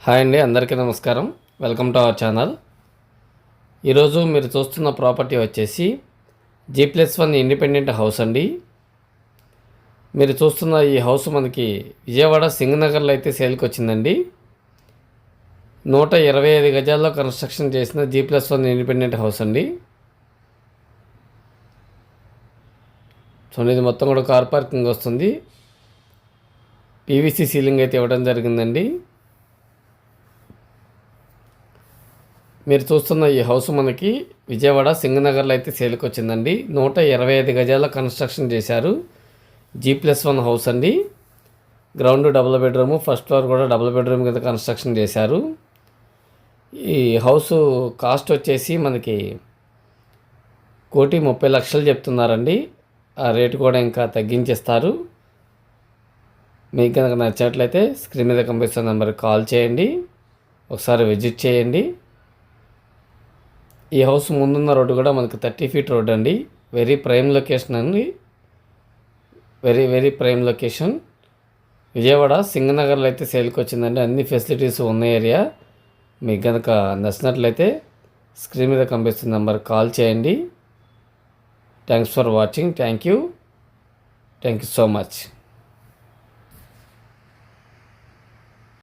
Hi అండి, అందరికీ నమస్కారం. Welcome to our channel. ఈరోజు మీరు చూస్తున్న ప్రాపర్టీ వచ్చేసి G+1 ఇండిపెండెంట్ హౌస్ అండి. మీరు చూస్తున్న ఈ హౌస్ మనకి విజయవాడ సింగనగర్లో అయితే సేల్కి వచ్చిందండి. 125 గజాల్లో కన్స్ట్రక్షన్ చేసిన G+1 ఇండిపెండెంట్ హౌస్ అండి. ఇది మొత్తం కూడా కార్ పార్కింగ్ వస్తుంది. PVC సీలింగ్ అయితే ఇవ్వడం జరిగిందండి. మీరు చూస్తున్న ఈ హౌస్ మనకి విజయవాడ సింగనగర్లో అయితే సేల్కి వచ్చిందండి. 125 గజాల కన్స్ట్రక్షన్ చేశారు. G+1 హౌస్ అండి. Ground double bedroom, first floor కూడా డబుల్ బెడ్రూమ్ కింద కన్స్ట్రక్షన్ చేశారు. ఈ హౌస్ కాస్ట్ వచ్చేసి మనకి 1,30,00,000 చెప్తున్నారండి. ఆ రేటు కూడా ఇంకా తగ్గించేస్తారు. మీకు కనుక నచ్చినట్లయితే స్క్రీన్ మీద కనిపిస్తున్న నెంబర్కి కాల్ చేయండి, ఒకసారి విజిట్ చేయండి. ఈ హౌస్ ముందున్న రోడ్డు కూడా మనకి 30 ఫీట్ రోడ్ అండి. వెరీ ప్రైమ్ లొకేషన్ అండి. Very prime location. విజయవాడ సింగనగర్లో అయితే సేల్కి వచ్చిందండి. అన్ని ఫెసిలిటీస్ ఉన్న ఏరియా. మీకు కనుక నచ్చినట్లయితే స్క్రీన్ మీద కనిపిస్తున్న నెంబర్కి కాల్ చేయండి. Thanks for watching. Thank you so much.